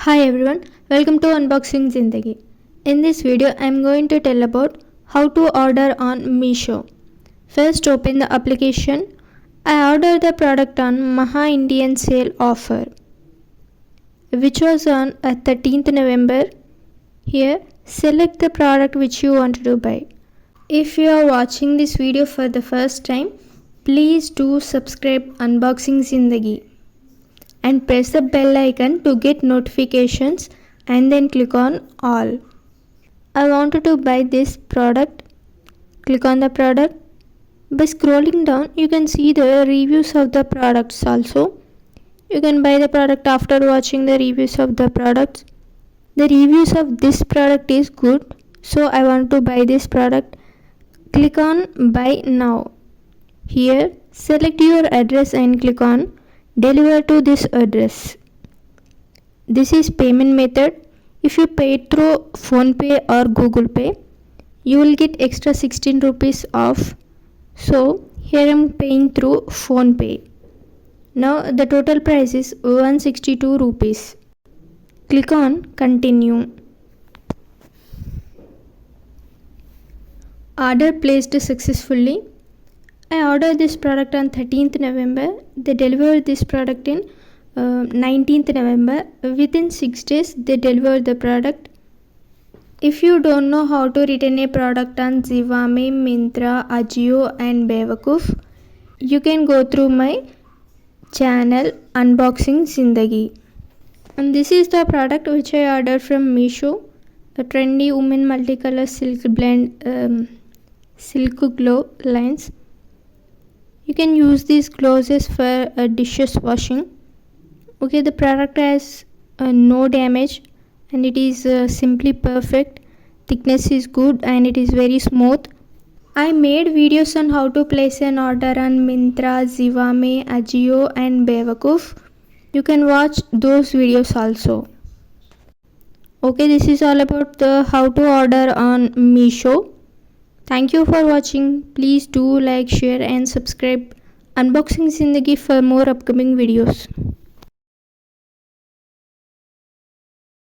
Hi everyone, welcome to Unboxing Zindagi. In this video, I am going to tell about how to order on Meesho. First, open the application. I ordered the product on Maha Indian Sale Offer, which was on 13th November. Here, select the product which you want to buy. If you are watching this video for the first time, please do subscribe Unboxing Zindagi and press the bell icon to get notifications and then click on all. I wanted to buy this product. Click on the product. By scrolling down, you can see the reviews of the products also. You can buy the product after watching the reviews of the products. The reviews of this product is good, so I want to buy this product. Click on buy now. Here, select your address and click on deliver to this address. This is payment method. If you pay through PhonePe or Google Pay, you will get extra 16 rupees off. So here I am paying through PhonePe. Now the total price is 162 rupees. Click on continue. Order placed successfully. I ordered this product on 13th November. They delivered this product in 19th November. Within 6 days, they delivered the product. If you don't know how to return a product on Zivame, Myntra, Ajio and Bewakoof, you can go through my channel Unboxing Zindagi. And this is the product which I ordered from Meesho. A trendy women multicolor silk blend silk glow lines. You can use these glosses for dishes washing. Okay, the product has no damage and it is simply perfect. Thickness is good and it is very smooth. I made videos on how to place an order on Myntra, Zivame, Ajio and Bewakoof. You can watch those videos also. Okay, this is all about how to order on Meesho. Thank you for watching. Please do like, share and subscribe Unboxing Zindagi for more upcoming videos.